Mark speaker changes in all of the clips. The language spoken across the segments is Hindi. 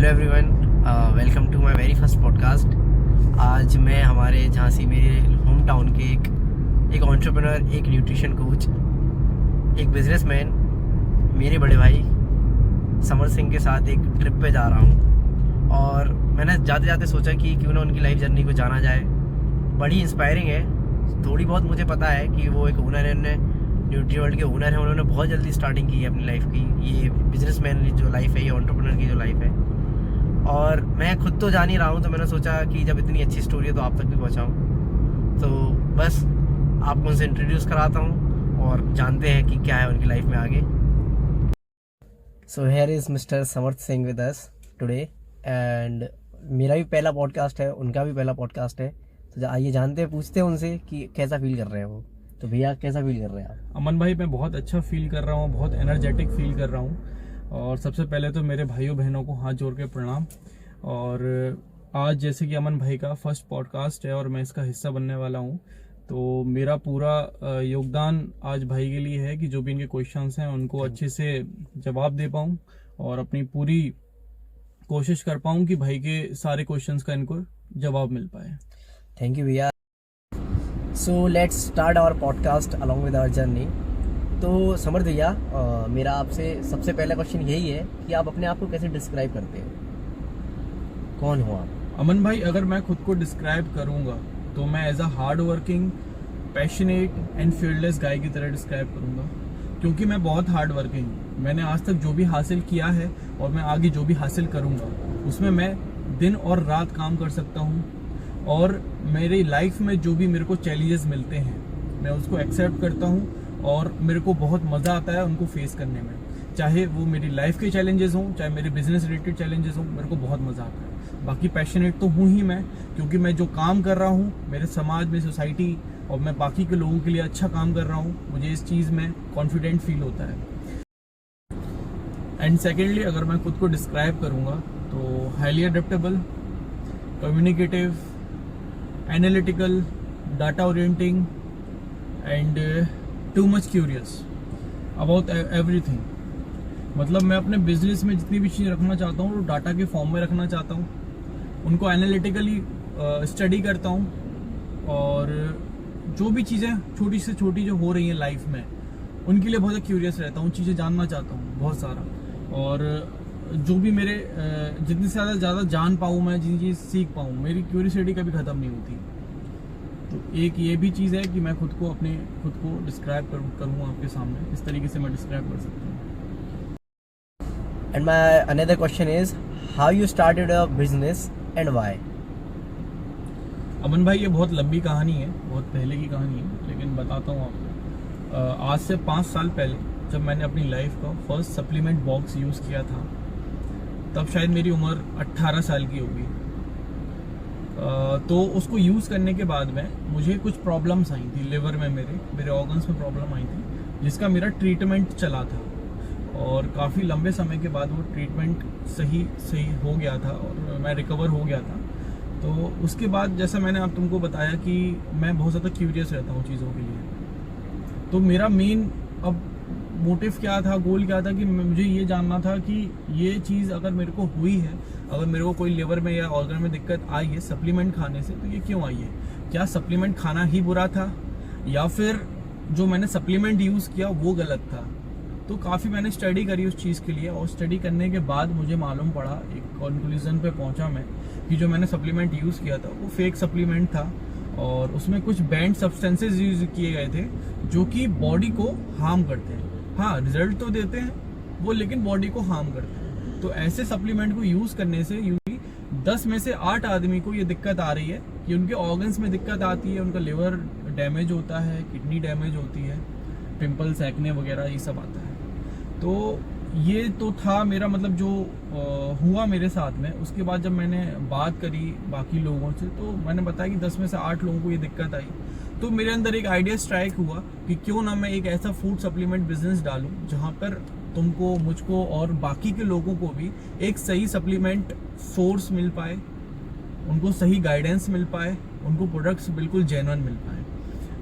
Speaker 1: Hello everyone, welcome to my very first podcast. आज मैं हमारे झांसी मेरे होम टाउन के एक एंटरप्रेन्योर, एक न्यूट्रिशन कोच, एक बिजनेसमैन, मेरे बड़े भाई समर सिंह के साथ एक ट्रिप पे जा रहा हूँ। और मैंने जाते जाते सोचा कि क्यों ना उनकी लाइफ जर्नी को जाना जाए। बड़ी इंस्पायरिंग है। थोड़ी बहुत मुझे पता है कि वो एक ओनर है, न्यूट्रीवर्ल्ड के ओनर हैं। उन्होंने बहुत जल्दी स्टार्टिंग की है अपनी लाइफ की। ये बिजनेसमैन जो लाइफ है, ये एंटरप्रेन्योर की जो लाइफ है। और मैं खुद तो जान ही रहा हूँ, तो मैंने सोचा कि जब इतनी अच्छी स्टोरी है तो आप तक भी पहुँचाऊँ। तो बस आपको उनसे इंट्रोड्यूस कराता हूँ और जानते हैं कि क्या है उनकी लाइफ में आगे। So here is mister Samarth Singh with us today, and मेरा भी पहला पॉडकास्ट है, उनका भी पहला पॉडकास्ट है। तो आइए जानते हैं, पूछते हैं उनसे कि कैसा फील कर रहे हैं वो। तो भैया कैसा फील कर रहे हैं आप?
Speaker 2: अमन भाई, मैं बहुत अच्छा फील कर रहा हूँ, बहुत एनर्जेटिक फील कर रहा हूँ। और सबसे पहले तो मेरे भाइयों बहनों को हाथ जोड़ के प्रणाम। और आज जैसे कि अमन भाई का फर्स्ट पॉडकास्ट है और मैं इसका हिस्सा बनने वाला हूँ, तो मेरा पूरा योगदान आज भाई के लिए है कि जो भी इनके क्वेश्चंस हैं उनको अच्छे से जवाब दे पाऊँ और अपनी पूरी कोशिश कर पाऊँ कि भाई के सारे क्वेश्चंस का इनको जवाब मिल पाए।
Speaker 1: थैंक यू भैया। So let's start our podcast along with our journey. तो समर्थ भैया, मेरा आपसे सबसे पहला क्वेश्चन यही है कि आप अपने आप को कैसे डिस्क्राइब करते हो? कौन हो आप?
Speaker 2: अमन भाई, अगर मैं खुद को डिस्क्राइब करूंगा तो मैं as a hard working, passionate and fearless guy की तरह डिस्क्राइब करूंगा, क्योंकि मैं बहुत हार्ड वर्किंग हूँ। मैंने आज तक जो भी हासिल किया है और मैं आगे जो भी हासिल करूंगा उसमें मैं दिन और रात काम कर सकता हूँ। और मेरी लाइफ में जो भी मेरे को चैलेंजेस मिलते हैं मैं उसको एक्सेप्ट करता हूँ और मेरे को बहुत मज़ा आता है उनको फेस करने में। चाहे वो मेरी लाइफ के चैलेंजेस हों, चाहे मेरे बिजनेस रिलेटेड चैलेंजेस हों, मेरे को बहुत मज़ा आता है। बाकी पैशनेट तो हूँ ही मैं, क्योंकि मैं जो काम कर रहा हूँ मेरे समाज में, सोसाइटी और मैं बाकी के लोगों के लिए अच्छा काम कर रहा हूँ, मुझे इस चीज़ में कॉन्फिडेंट फील होता है। एंड सेकेंडली, अगर मैं खुद को डिस्क्राइब करूँगा तो highly adaptable, communicative, analytical, data orienting and too much curious about everything. मतलब मैं अपने बिजनेस में जितनी भी चीज़ रखना चाहता हूँ वो डाटा के फॉर्म में रखना चाहता हूँ, उनको एनालिटिकली स्टडी करता हूँ और जो भी चीज़ें छोटी से छोटी जो हो रही हैं लाइफ में उनके लिए बहुत क्यूरियस रहता हूँ, चीज़ें जानना चाहता हूँ बहुत सारा। और जो भी मेरे जितनी से ज़्यादा जान पाऊँ मैं, जितनी चीज़ सीख पाऊँ, मेरी क्यूरियोसिटी कभी ख़त्म नहीं होती। तो एक ये भी चीज़ है कि मैं खुद को डिस्क्राइब करूँ आपके सामने, इस तरीके से मैं डिस्क्राइब कर सकता हूँ।
Speaker 1: And my another question is how you started a business and why?
Speaker 2: Aman भाई, ये बहुत लंबी कहानी है, बहुत पहले की कहानी है, लेकिन बताता हूँ आपको। आज से 5 साल पहले जब मैंने अपनी लाइफ का फर्स्ट सप्लीमेंट बॉक्स यूज़ किया था, तब शायद मेरी उम्र 18 साल की होगी। तो उसको यूज़ करने के बाद में मुझे कुछ प्रॉब्लम्स आई थी लिवर में, मेरे ऑर्गन्स में प्रॉब्लम आई थी, जिसका मेरा ट्रीटमेंट चला था। और काफ़ी लंबे समय के बाद वो ट्रीटमेंट सही हो गया था और मैं रिकवर हो गया था। तो उसके बाद जैसा मैंने आप तुमको बताया कि मैं बहुत ज़्यादा क्यूरियस रहता हूँ चीज़ों के लिए। तो मेरा मेन अब मोटिव क्या था, गोल क्या था कि मुझे ये जानना था कि ये चीज़ अगर मेरे को हुई है, अगर मेरे को कोई लिवर में या ऑर्गन में दिक्कत आई है सप्लीमेंट खाने से, तो ये क्यों आई है? क्या सप्लीमेंट खाना ही बुरा था या फिर जो मैंने सप्लीमेंट यूज़ किया वो गलत था? तो काफ़ी मैंने स्टडी करी उस चीज़ के लिए, और स्टडी करने के बाद मुझे मालूम पड़ा, एक कंक्लूजन पे पहुंचा मैं कि जो मैंने सप्लीमेंट यूज़ किया था वो फेक सप्लीमेंट था और उसमें कुछ बैंड सब्सटेंसेस यूज किए गए थे जो कि बॉडी को हार्म करते हैं। हाँ, रिजल्ट तो देते हैं वो, लेकिन बॉडी को हार्म करते हैं। तो ऐसे सप्लीमेंट को यूज़ करने से यूजली 10 में से 8 आदमी को ये दिक्कत आ रही है कि उनके ऑर्गन्स में दिक्कत आती है, उनका लिवर डैमेज होता है, किडनी डैमेज होती है, पिंपल्स, एक्ने वगैरह ये सब आता है। तो ये तो था मेरा मतलब जो हुआ मेरे साथ में। उसके बाद जब मैंने बात करी बाकी लोगों से तो मैंने बताया कि 10 में से 8 लोगों को ये दिक्कत आई। तो मेरे अंदर एक आइडिया स्ट्राइक हुआ कि क्यों ना मैं एक ऐसा फूड सप्लीमेंट बिजनेस डालूं जहां पर तुमको, मुझको और बाकी के लोगों को भी एक सही सप्लीमेंट सोर्स मिल पाए, उनको सही गाइडेंस मिल पाए, उनको प्रोडक्ट्स बिल्कुल जेन्युइन मिल पाए।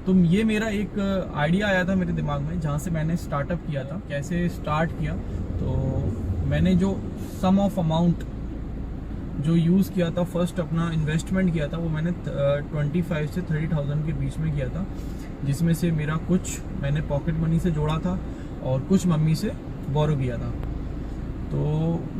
Speaker 2: तो ये मेरा एक आइडिया आया था मेरे दिमाग में, जहाँ से मैंने स्टार्टअप किया था। कैसे स्टार्ट किया, तो मैंने जो सम ऑफ अमाउंट जो यूज़ किया था, फर्स्ट अपना इन्वेस्टमेंट किया था वो मैंने 25 से 30,000 के बीच में किया था, जिसमें से मेरा कुछ मैंने पॉकेट मनी से जोड़ा था और कुछ मम्मी से बोरो किया था। तो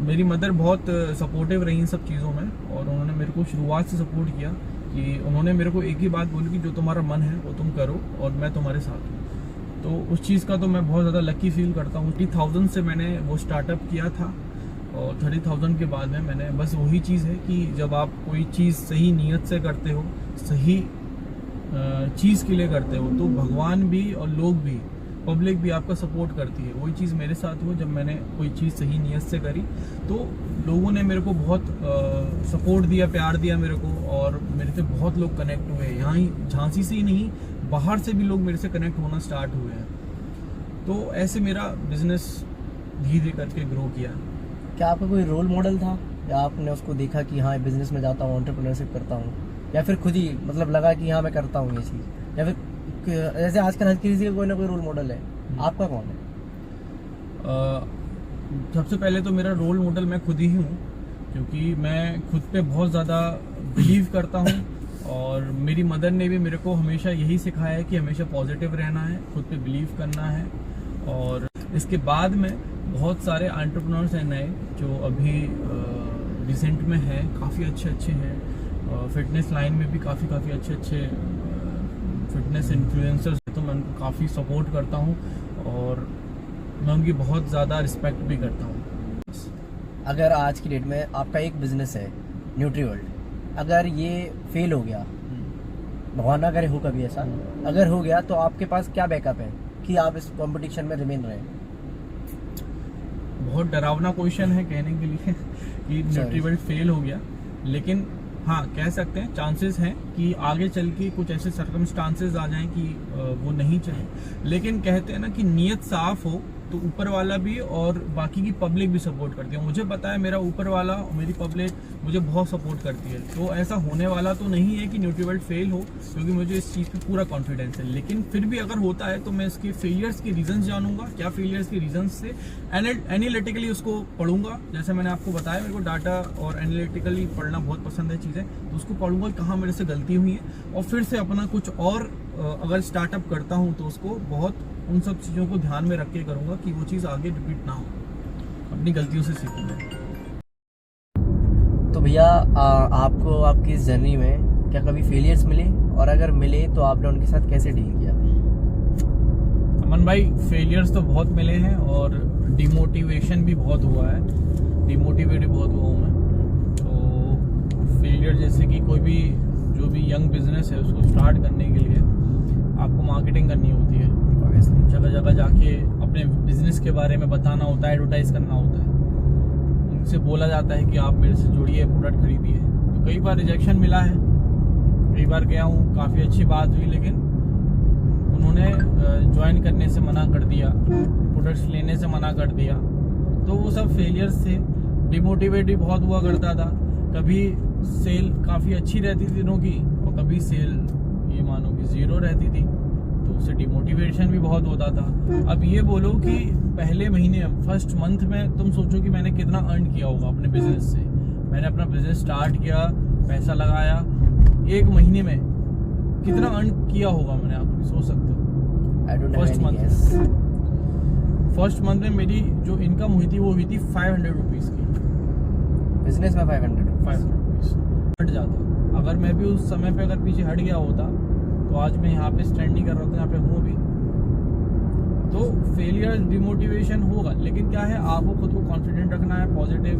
Speaker 2: मेरी मदर बहुत सपोर्टिव रही इन सब चीज़ों में, और उन्होंने मेरे को शुरुआत से सपोर्ट किया कि उन्होंने मेरे को एक ही बात बोली कि जो तुम्हारा मन है वो तुम करो और मैं तुम्हारे साथ हूँ। तो उस चीज़ का तो मैं बहुत ज़्यादा लकी फील करता हूँ। 30,000 से मैंने वो स्टार्टअप किया था, और 30,000 के बाद में मैंने बस वही चीज़ है कि जब आप कोई चीज़ सही नीयत से करते हो, सही चीज़ के लिए करते हो, तो भगवान भी और लोग भी, पब्लिक भी आपका सपोर्ट करती है। वही चीज़ मेरे साथ हुआ, जब मैंने कोई चीज़ सही नीयत से करी तो लोगों ने मेरे को बहुत सपोर्ट दिया, प्यार दिया मेरे को, और मेरे से बहुत लोग कनेक्ट हुए। यहाँ ही झांसी से ही नहीं, बाहर से भी लोग मेरे से कनेक्ट होना स्टार्ट हुए हैं। तो ऐसे मेरा बिजनेस धीरे धीरे करके ग्रो किया।
Speaker 1: क्या आपका कोई रोल मॉडल था, या आपने उसको देखा कि हाँ बिजनेस में जाता हूँ, एंटरप्रेन्योरशिप करता हूँ, या फिर खुद ही मतलब लगा कि हाँ मैं करता हूँ ये चीज़, या फिर जैसे आजकल हर किसी का कोई ना कोई रोल मॉडल है, आपका कौन है?
Speaker 2: सबसे पहले तो मेरा रोल मॉडल मैं खुद ही हूँ, क्योंकि मैं खुद पे बहुत ज़्यादा बिलीव करता हूँ, और मेरी मदर ने भी मेरे को हमेशा यही सिखाया है कि हमेशा पॉजिटिव रहना है, खुद पे बिलीव करना है। और इसके बाद में बहुत सारे एंटरप्रेन्योर्स हैं नए जो अभी रिसेंट में हैं, काफ़ी अच्छे हैं। फिटनेस लाइन में भी काफ़ी अच्छे फिटनेस इन्फ्लुएंसर्स, तो मैं उनको काफ़ी सपोर्ट करता हूँ और मैं उनकी बहुत ज़्यादा रिस्पेक्ट भी करता हूँ।
Speaker 1: अगर आज की डेट में आपका एक बिजनेस है न्यूट्रीवर्ल्ड, अगर ये फेल हो गया, भगवान ना करे हो कभी ऐसा, अगर हो गया तो आपके पास क्या बैकअप है कि आप इस कंपटीशन में रिमेन रहे?
Speaker 2: बहुत डरावना क्वेश्चन है कहने के लिए कि न्यूट्रीवर्ल्ड फेल हो गया, लेकिन हाँ कह सकते हैं चांसेस हैं कि आगे चल के कुछ ऐसे सर्कमस्टांसेस आ जाएं कि वो नहीं चले। लेकिन कहते हैं ना कि नीयत साफ हो तो ऊपर वाला भी और बाकी की पब्लिक भी सपोर्ट करती है। मुझे पता है मेरा ऊपर वाला और मेरी पब्लिक मुझे बहुत सपोर्ट करती है, तो ऐसा होने वाला तो नहीं है कि न्यूट्रीवर्ल्ड फेल हो, क्योंकि मुझे इस चीज़ पे पूरा कॉन्फिडेंस है। लेकिन फिर भी अगर होता है तो मैं इसके फेलियर्स के रीजंस जानूंगा, क्या फेलियर्स के रीजंस से एनालिटिकली उसको पढ़ूंगा। जैसे मैंने आपको बताया मेरे को डाटा और एनालिटिकली पढ़ना बहुत पसंद है चीज़ें, तो उसको पढ़ूंगा कहाँ मेरे से गलती हुई है, और फिर से अपना कुछ और अगर स्टार्टअप करता हूँ तो उसको बहुत उन सब चीज़ों को ध्यान में रख के करूँगा कि वो चीज़ आगे रिपीट ना हो, अपनी गलतियों से सीखूंगा।
Speaker 1: तो भैया आपको आपकी इस जर्नी में क्या कभी फेलियर्स मिले, और अगर मिले तो आपने उनके साथ कैसे डील किया?
Speaker 2: अमन भाई, फेलियर्स तो बहुत मिले हैं और डिमोटिवेशन भी बहुत हुआ है, डिमोटिवेट बहुत हुआ हूँ मैं। तो फेलियर जैसे कि कोई भी जो भी यंग बिजनेस है उसको स्टार्ट करने के लिए आपको मार्केटिंग करनी होती है, जगह जगह जाके अपने बिजनेस के बारे में बताना होता है, एडवर्टाइज करना होता है, उनसे बोला जाता है कि आप मेरे से जुड़िए, प्रोडक्ट खरीदिए। तो कई बार रिजेक्शन मिला है, कई बार गया हूँ, काफ़ी अच्छी बात हुई, लेकिन उन्होंने ज्वाइन करने से मना कर दिया, प्रोडक्ट्स लेने से मना कर दिया। तो वो सब फेलियर्स थे। डिमोटिवेट भी बहुत हुआ करता था, कभी सेल काफ़ी अच्छी रहती थी दिनों की, और कभी सेल ये मानो कि ज़ीरो रहती थी, तो उससे डिमोटिवेशन भी बहुत होता था। अब ये बोलो कि पहले महीने फर्स्ट मंथ में तुम सोचो कि मैंने कितना अर्न किया होगा अपने बिजनेस से। मैंने अपना बिजनेस स्टार्ट किया, पैसा लगाया, एक महीने में कितना अर्न किया होगा मैंने, आप भी सोच सकते हो। फर्स्ट मंथ में मेरी जो इनकम हुई थी वो हुई थी 500 रुपीज़ की।
Speaker 1: बिजनेस में 500
Speaker 2: रुपीज़ हट जाता। अगर मैं भी उस समय पे अगर पीछे हट गया होता तो आज मैं यहाँ पे स्टैंड नहीं कर रहा होता, यहाँ पे हूँ भी। तो फेलियर डिमोटिवेशन होगा, लेकिन क्या है, आपको खुद को कॉन्फिडेंट रखना है, पॉजिटिव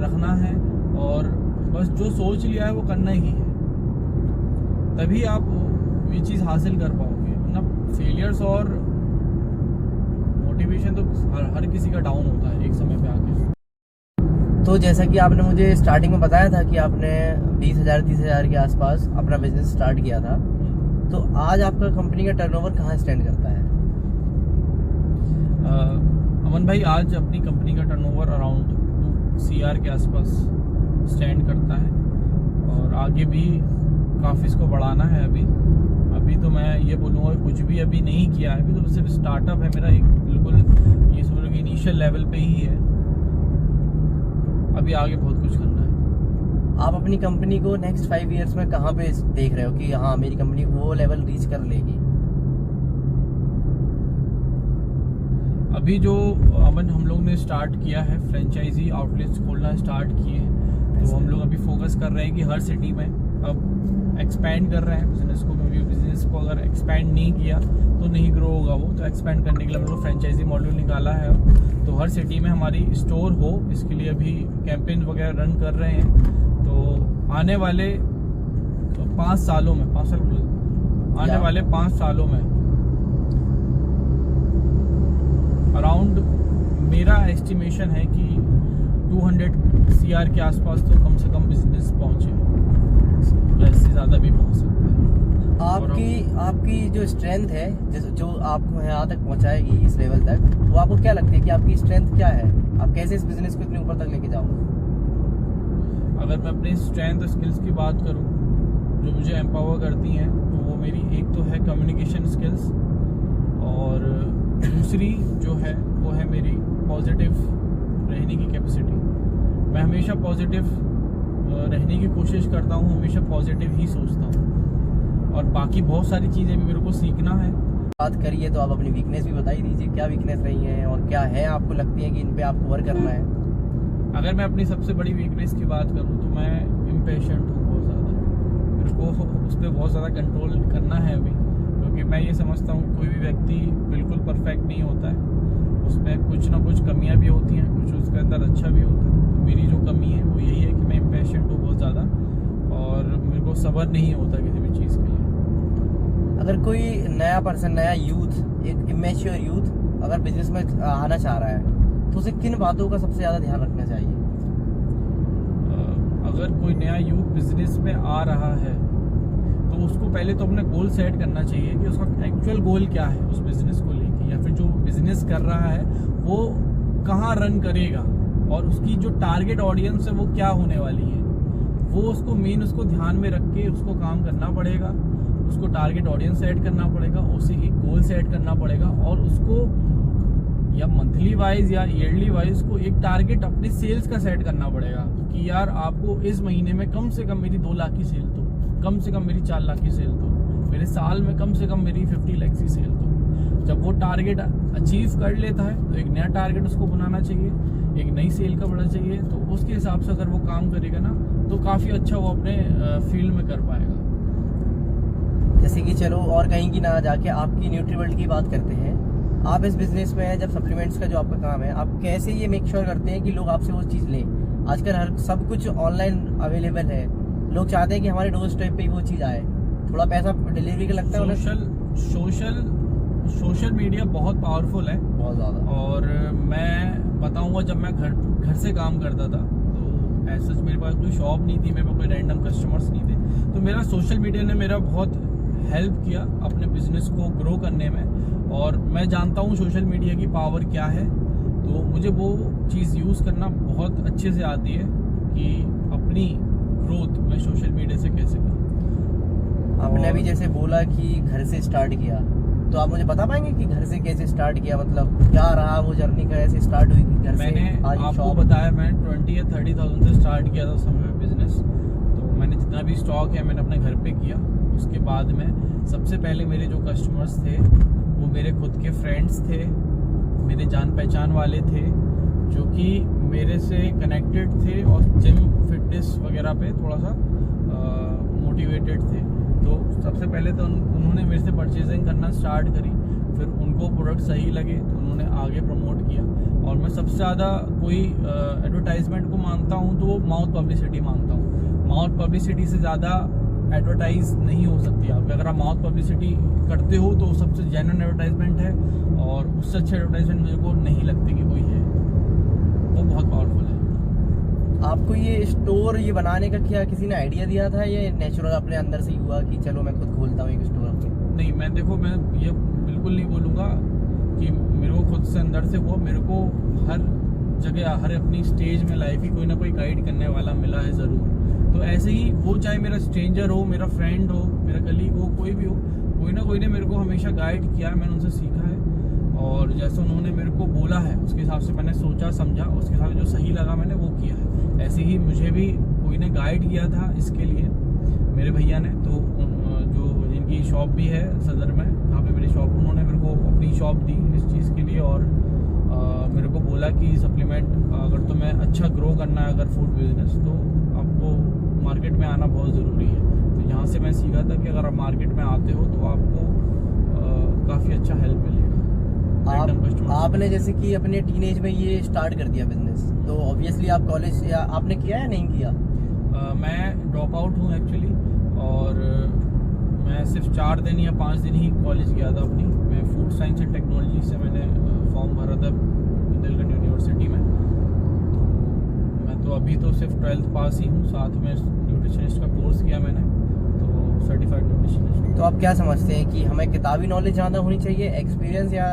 Speaker 2: रखना है, और बस जो सोच लिया है वो करना ही है, तभी आप ये चीज़ हासिल कर पाओगे। मतलब फेलियर्स और मोटिवेशन तो हर किसी का डाउन होता है एक समय पे आके।
Speaker 1: तो जैसा कि आपने मुझे स्टार्टिंग में बताया था कि आपने 20,000-30,000 के आसपास अपना बिजनेस स्टार्ट किया था, तो आज आपका कंपनी का टर्नओवर कहाँ स्टैंड करता है?
Speaker 2: अमन भाई, आज अपनी कंपनी का टर्नओवर अराउंड 2 CR के आसपास स्टैंड करता है, और आगे भी काफ़ी इसको बढ़ाना है। अभी तो मैं ये बोलूँगा कुछ भी अभी नहीं किया है, अभी तो सिर्फ स्टार्टअप है मेरा, एक बिल्कुल ये समझो कि इनिशियल लेवल पे ही है। अभी आगे बहुत कुछ करना है।
Speaker 1: आप अपनी कंपनी को नेक्स्ट 5 ईयर्स में कहाँ पे देख रहे हो कि हाँ मेरी कंपनी वो लेवल रीच कर लेगी?
Speaker 2: अभी जो अमन हम लोग ने स्टार्ट किया है, फ्रेंचाइजी आउटलेट्स खोलना स्टार्ट किए हैं, तो हम लोग अभी फोकस कर रहे हैं कि हर सिटी में अब एक्सपैंड कर रहे हैं बिजनेस को, क्योंकि बिजनेस को अगर एक्सपैंड नहीं किया तो नहीं ग्रो होगा वो। तो एक्सपैंड करने के लिए हम लोग फ्रेंचाइजी मॉड्यूल निकाला है, तो हर सिटी में हमारी स्टोर हो, इसके लिए अभी कैंपेन वगैरह रन कर रहे हैं। तो आने वाले 5 सालों में, 5 साल आने वाले 5 सालों में अराउंड मेरा एस्टिमेशन है कि 200 CR के आसपास तो कम से कम बिजनेस पहुंचे, इससे ज़्यादा भी पहुंच सकता है।
Speaker 1: आपकी जो स्ट्रेंथ है जो आपको यहाँ तक पहुँचाएगी इस लेवल तक, वो आपको क्या लगती है कि आपकी स्ट्रेंथ क्या है? आप कैसे इस बिजनेस को इतने ऊपर तक लेके जाओगे?
Speaker 2: अगर मैं अपनी स्ट्रेंथ और स्किल्स की बात करूं जो मुझे एम्पावर करती हैं, तो वो मेरी एक तो है कम्युनिकेशन स्किल्स, और दूसरी जो है वो है मेरी पॉजिटिव रहने की कैपेसिटी। मैं हमेशा पॉजिटिव रहने की कोशिश करता हूँ, हमेशा पॉजिटिव ही सोचता हूँ, और बाकी बहुत सारी चीज़ें भी मेरे को सीखना है।
Speaker 1: बात करिए तो आप अपनी वीकनेस भी बता ही दीजिए, क्या वीकनेस रही है और क्या है आपको लगती है कि इन पे आपको वर्क करना है?
Speaker 2: अगर मैं अपनी सबसे बड़ी वीकनेस की बात करूँ तो मैं इम्पेशेंट हूँ बहुत ज़्यादा। मेरे को उस पर बहुत ज़्यादा कंट्रोल करना है अभी, क्योंकि मैं ये समझता हूँ कोई भी व्यक्ति बिल्कुल परफेक्ट नहीं होता है, उसमें कुछ ना कुछ कमियाँ भी होती हैं, कुछ उसके अंदर अच्छा भी होता है। तो मेरी जो कमी है वो यही है कि मैं इम्पेशेंट हूँ बहुत ज़्यादा, और मेरे को सब्र नहीं होता किसी भी चीज़ के लिए।
Speaker 1: अगर कोई नया पर्सन, नया यूथ, एक इमेच्योर यूथ अगर बिजनेस में आना चाह रहा है तो उसे किन बातों का सबसे ज़्यादा ध्यान रखना चाहिए?
Speaker 2: अगर कोई नया यूथ बिजनेस में आ रहा है तो उसको पहले तो अपना गोल सेट करना चाहिए कि उसका एक्चुअल गोल क्या है उस बिजनेस को लेके, या फिर जो बिजनेस कर रहा है वो कहाँ रन करेगा, और उसकी जो टारगेट ऑडियंस है वो क्या होने वाली है। वो उसको मेन उसको ध्यान में रख के उसको काम करना पड़ेगा, उसको टारगेट ऑडियंस सेट करना पड़ेगा, उसे एक गोल सेट करना पड़ेगा, और उसको या मंथली वाइज या ईयरली वाइज को एक टारगेट अपने सेल्स का सेट करना पड़ेगा कि यार आपको इस महीने में कम से कम मेरी 2 लाख की सेल तो, कम से कम मेरी 4 लाख की सेल तो, मेरे साल में कम से कम मेरी 50 लाख की सेल तो। जब वो टारगेट अचीव कर लेता है तो एक नया टारगेट उसको बनाना चाहिए, एक नई सेल का बढ़ना चाहिए। तो उसके हिसाब से अगर वो काम करेगा ना तो काफ़ी अच्छा वो अपने फील्ड में कर पाएगा।
Speaker 1: जैसे कि चलो और कहीं की ना जाके आपकी न्यूट्रीवर्ल्ड की बात करते हैं। आप इस बिजनेस में हैं, जब सप्लीमेंट्स का जो आपका काम है, आप कैसे ये मेक श्योर करते हैं कि लोग आपसे वो चीज़ लें? आजकल हर सब कुछ ऑनलाइन अवेलेबल है, लोग चाहते हैं कि हमारे डोर स्टेप पे ही वो चीज़ आए, थोड़ा पैसा डिलीवरी का लगता है।
Speaker 2: सोशल मीडिया बहुत पावरफुल है,
Speaker 1: बहुत ज़्यादा।
Speaker 2: और मैं बताऊंगा, जब मैं घर से काम करता था तो ऐसा मेरे पास कोई शॉप नहीं थी, मेरे पास कोई रैंडम कस्टमर्स नहीं थे, तो मेरा सोशल मीडिया ने मेरा बहुत हेल्प किया अपने बिजनेस को ग्रो करने में। और मैं जानता हूँ सोशल मीडिया की पावर क्या है, तो मुझे वो चीज़ यूज़ करना बहुत अच्छे से आती है कि अपनी ग्रोथ मैं सोशल मीडिया से कैसे करूँ।
Speaker 1: आपने अभी जैसे बोला कि घर से स्टार्ट किया, तो आप मुझे बता पाएंगे कि घर से कैसे स्टार्ट किया, मतलब क्या रहा वो जर्नी, कैसे स्टार्ट हुई कि घर से?
Speaker 2: मैंने आपको बताया, मैंने 20 या 30,000 से स्टार्ट किया था उस समय बिजनेस। तो मैंने जितना भी स्टॉक है मैंने अपने घर पे किया। उसके बाद में सबसे पहले मेरे जो कस्टमर्स थे वो मेरे खुद के फ्रेंड्स थे, मेरे जान पहचान वाले थे, जो कि मेरे से कनेक्टेड थे और जिम फिटनेस वगैरह पे थोड़ा सा मोटिवेटेड थे। तो सबसे पहले तो उन्होंने मेरे से परचेजिंग करना स्टार्ट करी, फिर उनको प्रोडक्ट सही लगे तो उन्होंने आगे प्रमोट किया। और मैं सबसे ज़्यादा कोई एडवर्टाइजमेंट को मानता हूँ तो वो माउथ पब्लिसिटी मानता हूँ। माउथ पब्लिसिटी से ज़्यादा एडवर्टाइज नहीं हो सकती आप। अगर आप माउथ पब्लिसिटी करते हो तो सबसे जेन्युइन एडवर्टाइजमेंट है, और उससे अच्छे एडवर्टाइजमेंट मुझे को नहीं लगती कि कोई है, वो बहुत पावरफुल है।
Speaker 1: आपको ये स्टोर ये बनाने का क्या किसी ने आइडिया दिया था, ये नेचुरल अपने अंदर से ही हुआ कि चलो मैं खुद खोलता हूँ एक स्टोर अपने?
Speaker 2: नहीं, मैं ये बिल्कुल नहीं बोलूँगा कि मेरे को खुद से अंदर से हुआ। मेरे को हर जगह, हर अपनी स्टेज में लाइफ ही कोई ना कोई गाइड करने वाला मिला है ज़रूर। तो ऐसे ही वो, चाहे मेरा स्ट्रेंजर हो, मेरा फ्रेंड हो, मेरा कलीग हो, कोई भी हो, कोई ना कोई ने मेरे को हमेशा गाइड किया है, मैंने उनसे सीखा है। और जैसे उन्होंने मेरे को बोला है उसके हिसाब से मैंने सोचा समझा, उसके हिसाब से जो सही लगा मैंने वो किया है। ऐसे ही मुझे भी कोई ने गाइड किया था इसके लिए, मेरे भैया ने। तो जो जिनकी शॉप भी है सदर में, जहाँ पे मेरी शॉप, उन्होंने मेरे को अपनी शॉप दी इस चीज़ के लिए, और मेरे को बोला कि सप्लीमेंट अगर तुम्हें अच्छा ग्रो करना है अगर फूड बिजनेस, तो आपको मार्केट में आना बहुत ज़रूरी है। तो यहाँ से मैं सीखा था कि अगर आप मार्केट में आते हो तो आपको काफ़ी अच्छा हेल्प मिलेगा।
Speaker 1: आपने जैसे कि अपने टीनेज में ये स्टार्ट कर दिया बिजनेस, तो ऑब्वियसली आप कॉलेज या आपने किया या नहीं किया?
Speaker 2: मैं ड्रॉप आउट हूँ एक्चुअली, और मैं सिर्फ 4 दिन या 5 दिन ही कॉलेज गया था अपनी। मैं फूड साइंस एंड टेक्नोलॉजी से मैंने फॉर्म भरा था बुंदेलखंड यूनिवर्सिटी में। तो मैं तो अभी तो सिर्फ 12th पास ही हूँ, साथ में न्यूट्रिशनिस्ट का कोर्स किया मैंने, तो सर्टिफाइड न्यूट्रिशनिस्ट।
Speaker 1: तो आप क्या समझते हैं कि हमें किताबी नॉलेज ज़्यादा होनी चाहिए, एक्सपीरियंस, या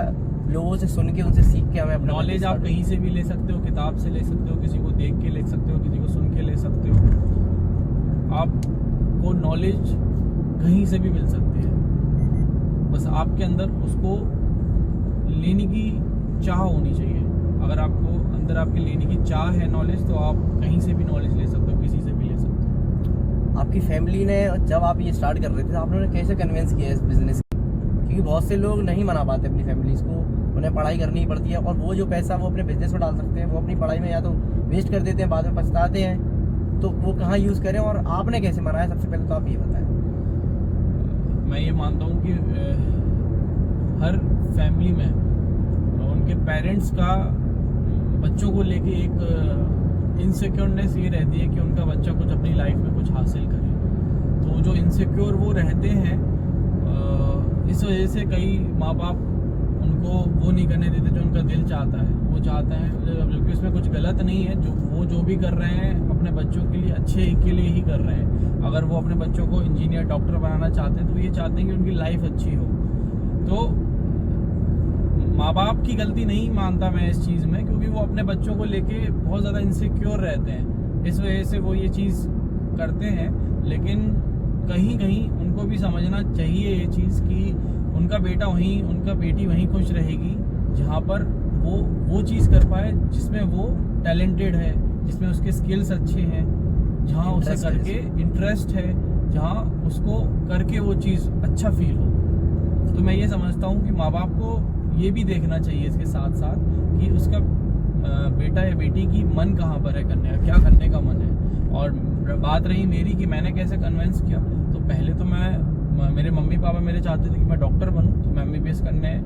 Speaker 1: लोगों से सुन के उनसे सीख के हमें अपना
Speaker 2: नॉलेज आप कहीं से भी ले सकते हो, किताब से ले सकते हो, किसी को देख के ले सकते हो, किसी को सुन के ले सकते हो। आपको नॉलेज कहीं से भी मिल सकती है, बस आपके अंदर उसको लेने की चाह होनी चाहिए। अगर आपको अंदर आपके लेने की चाह है नॉलेज, तो आप कहीं से भी नॉलेज ले सकते हो, किसी से भी ले सकते हो।
Speaker 1: आपकी फैमिली ने, जब आप ये स्टार्ट कर रहे थे, आप लोगों ने कैसे कन्विंस किया इस बिजनेस? क्योंकि बहुत से लोग नहीं मना पाते अपनी फैमिलीज को, उन्हें पढ़ाई करनी पड़ती है, और वो जो पैसा वो अपने बिजनेस में डाल सकते हैं, वो अपनी पढ़ाई में या तो वेस्ट कर देते हैं, बाद में पछताते हैं, तो वो कहाँ यूज़ करें, और आपने कैसे मनाया? सबसे पहले तो आप ये बताएं।
Speaker 2: मैं ये मानता हूँ कि हर फैमिली में उनके पेरेंट्स का बच्चों को लेके एक इनसिक्योरनेस ये रहती है कि उनका बच्चा कुछ अपनी लाइफ में कुछ हासिल करे। तो जो इनसिक्योर वो रहते हैं, इस वजह से कई माँ बाप उनको वो नहीं करने देते जो उनका दिल चाहता है। वो चाहते हैं, जबकि उसमें कुछ गलत नहीं है, जो भी कर रहे हैं अपने बच्चों के लिए, अच्छे के लिए ही कर रहे हैं। अगर वो अपने बच्चों को इंजीनियर, डॉक्टर बनाना चाहते हैं, तो ये चाहते हैं कि उनकी लाइफ अच्छी हो। तो माँ बाप की गलती नहीं मानता मैं इस चीज़ में, क्योंकि वो अपने बच्चों को लेके बहुत ज़्यादा इनसिक्योर रहते हैं, इस वजह से वो ये चीज़ करते हैं। लेकिन कहीं कहीं उनको भी समझना चाहिए ये चीज़ कि उनका बेटा वहीं, उनका बेटी वहीं खुश रहेगी जहाँ पर वो चीज़ कर पाए जिसमें वो टैलेंटेड है, जिसमें उसके स्किल्स अच्छे हैं, जहाँ उसे करके इंटरेस्ट है, जहाँ उसको करके वो चीज़ अच्छा फील हो। तो मैं ये समझता हूँ कि माँ बाप को ये भी देखना चाहिए इसके साथ साथ कि उसका बेटा या बेटी की मन कहाँ पर है करने का, क्या करने का मन है। और बात रही मेरी कि मैंने कैसे कन्विंस किया, तो पहले तो मेरे मम्मी पापा मेरे चाहते थे कि मैं डॉक्टर बनूं, तो मैं MBBS करने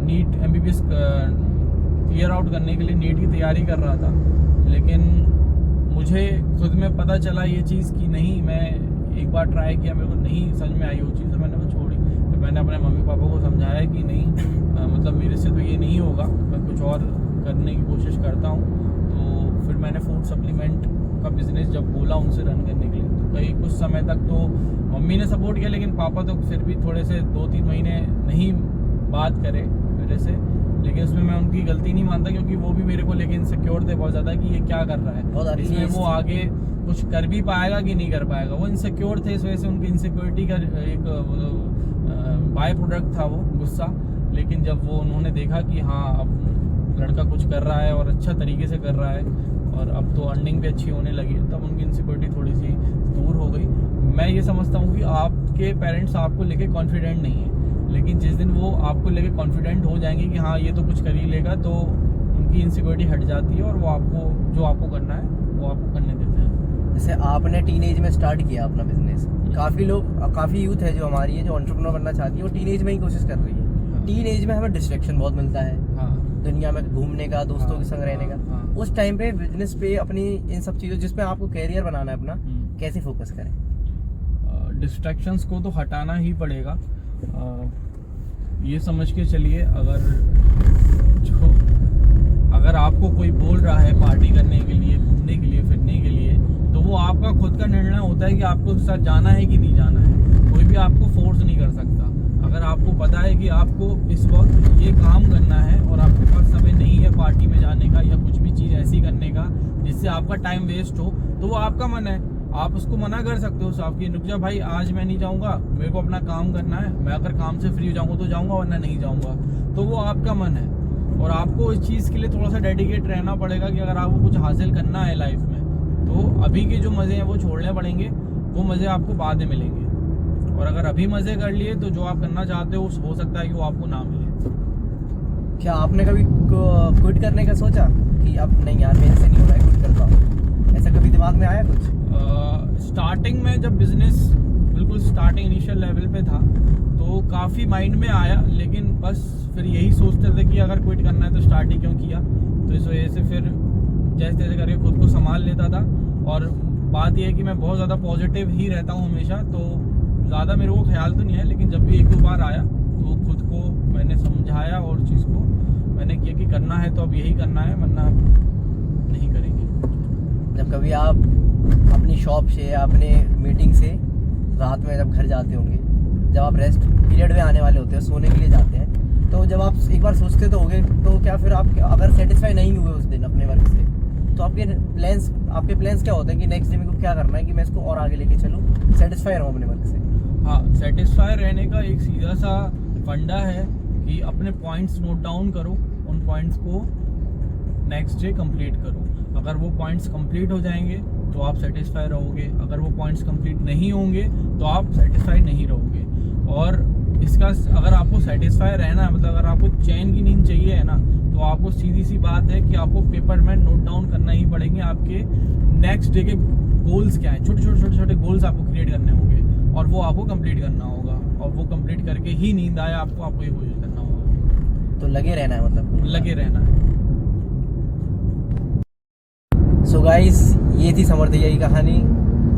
Speaker 2: नीट MBBS क्लियर आउट करने के लिए नीट की तैयारी कर रहा था। लेकिन मुझे खुद में पता चला ये चीज़ कि नहीं, मैं एक बार ट्राई किया, मेरे को नहीं समझ में आई वो चीज़, तो मैंने वो छोड़ी। तो मैंने अपने मम्मी पापा को समझाया कि नहीं, मतलब मेरे से तो ये नहीं होगा, मैं कुछ और करने की कोशिश करता हूँ। तो फिर मैंने फूड सप्लीमेंट का बिज़नेस जब बोला उनसे रन करने के लिए, तो कई कुछ समय तक तो मम्मी ने सपोर्ट किया, लेकिन पापा तो फिर भी थोड़े से 2-3 महीने नहीं बात करे मेरे से। लेकिन उसमें मैं उनकी गलती नहीं मानता, क्योंकि वो भी मेरे को लेके इनसिक्योर थे बहुत ज़्यादा कि ये क्या कर रहा है, इसमें वो आगे कुछ कर भी पाएगा कि नहीं कर पाएगा। वो इनसिक्योर थे, इस वजह से उनकी इनसिक्योरिटी का एक बाय प्रोडक्ट था वो गुस्सा। लेकिन जब वो उन्होंने देखा कि हाँ अब लड़का कुछ कर रहा है और अच्छा तरीके से कर रहा है, और अब तो अर्निंग भी अच्छी होने लगी है, तब उनकी इनसिक्योरिटी थोड़ी सी दूर हो गई। मैं ये समझता हूँ कि आपके पेरेंट्स आपको लेके कॉन्फिडेंट नहीं है, लेकिन जिस दिन वो आपको लेके कॉन्फिडेंट हो जाएंगे कि हाँ ये तो कुछ कर ही लेगा, तो उनकी इनसिक्योरिटी हट जाती है, और वो आपको जो आपको करना है वो आपको करने देते हैं।
Speaker 1: जैसे आपने टीनेज में स्टार्ट किया अपना बिजनेस, काफ़ी यूथ है जो हमारी है, जो एंटरप्रेन्योर बनना चाहती है, वो टीनेज में ही कोशिश कर रही है। टीनेज में हमें डिस्ट्रैक्शन बहुत मिलता है, दुनिया में घूमने का, दोस्तों के संग रहने का। उस टाइम पे बिजनेस पे अपनी इन सब चीज़ों जिसमें आपको कैरियर बनाना है अपना, कैसे फोकस करें?
Speaker 2: डिस्ट्रैक्शंस को तो हटाना ही पड़ेगा। ये समझ के चलिए, अगर आपको कोई बोल रहा है पार्टी करने के लिए, घूमने के लिए, फिरने के लिए, तो वो आपका खुद का निर्णय होता है कि आपको उसके साथ जाना है कि नहीं जाना है। कोई भी आपको फोर्स नहीं कर सकता। अगर आपको पता है कि आपको इस वक्त ये काम करना है और आपके पास समय नहीं है पार्टी में जाने का या कुछ भी चीज़ ऐसी करने का जिससे आपका टाइम वेस्ट हो, तो वो आपका मन है, आप उसको मना कर सकते हो साहब कि रुक जा भाई, आज मैं नहीं जाऊँगा, मेरे को अपना काम करना है, मैं अगर काम से फ्री हो जाऊँगा तो जाऊँगा, वरना नहीं जाऊँगा। तो वो आपका मन है, और आपको इस चीज़ के लिए थोड़ा सा डेडिकेट रहना पड़ेगा कि अगर आपको कुछ हासिल करना है लाइफ में, तो अभी के जो मज़े हैं वो छोड़ने पड़ेंगे, वो मज़े आपको बाद में मिलेंगे। और अगर अभी मज़े कर लिए तो जो आप करना चाहते हो हो सकता है कि वो आपको ना मिले।
Speaker 1: क्या आपने कभी क्विट करने का सोचा कि अब नहीं यार मेरे से नहीं हो रहा है, क्विट करता हूँ, ऐसा कभी दिमाग में आया कुछ?
Speaker 2: स्टार्टिंग में जब बिजनेस बिल्कुल स्टार्टिंग इनिशियल लेवल पे था तो काफ़ी माइंड में आया, लेकिन बस फिर यही सोचते थे कि अगर क्विट करना है तो स्टार्ट ही क्यों किया। तो इस वजह से फिर जैसे तैसे करके खुद को संभाल लेता था। और बात यह है कि मैं बहुत ज़्यादा पॉजिटिव ही रहता हूँ हमेशा, तो ज़्यादा मेरे को ख्याल तो नहीं है, लेकिन जब भी एक दो बार आया तो खुद को मैंने समझाया और चीज़ को मैंने किया कि करना है तो अब यही करना है, वरना नहीं करेंगे।
Speaker 1: जब कभी आप अपनी शॉप से या अपने मीटिंग से रात में जब घर जाते होंगे, जब आप रेस्ट पीरियड में आने वाले होते हैं, सोने के लिए जाते हैं, तो जब आप एक बार सोचते तो होंगे, तो क्या फिर आप अगर सेटिस्फाई नहीं हुए उस दिन अपने वर्क से, तो आपके प्लान्स क्या होते हैं कि नेक्स्ट डे में को क्या करना है कि मैं इसको और आगे लेके चलूँ, सेटिस्फाई रहूँ अपने वर्क से?
Speaker 2: हाँ, सेटिस्फाई रहने का एक सीधा सा फंडा है कि अपने पॉइंट्स नोट डाउन करो, उन पॉइंट्स को नेक्स्ट डे कंप्लीट करो। अगर वो पॉइंट्स कंप्लीट हो जाएंगे तो आप सेटिस्फाई रहोगे, अगर वो पॉइंट्स कंप्लीट नहीं होंगे तो आप सेटिस्फाई नहीं रहोगे। और इसका अगर आपको सेटिस्फाई रहना है, मतलब अगर आपको चैन की नींद चाहिए है ना, तो आपको सीधी सी बात है कि आपको पेपर में नोट डाउन करना ही पड़ेंगे आपके नेक्स्ट डे के गोल्स क्या हैं। छोटे गोल्स आपको क्रिएट करने होंगे और वो आपको कंप्लीट करना होगा, और वो कंप्लीट करके ही नींद आए आपको ये कोशिश करना होगा।
Speaker 1: तो लगे रहना है, मतलब
Speaker 2: लगे रहना है।
Speaker 1: सो गाइस, ये थी समर भैया की कहानी।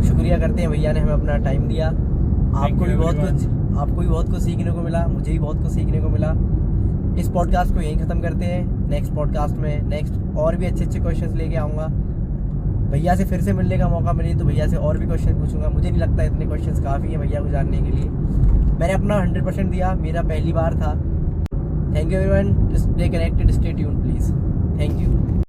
Speaker 1: शुक्रिया करते हैं, भैया ने हमें अपना टाइम दिया। आपको भी बहुत कुछ सीखने को मिला, मुझे भी बहुत कुछ सीखने को मिला। इस पॉडकास्ट को यहीं ख़त्म करते हैं। नेक्स्ट पॉडकास्ट में नेक्स्ट और भी अच्छे क्वेश्चंस लेके आऊँगा। भैया से फिर से मिलने का मौका मिले तो भैया से और भी क्वेश्चन पूछूंगा। मुझे नहीं लगता इतने क्वेश्चंस काफ़ी हैं भैया को जानने के लिए। मैंने अपना 100% दिया, मेरा पहली बार था। Thank you everyone, stay connected, stay tuned please. Thank you.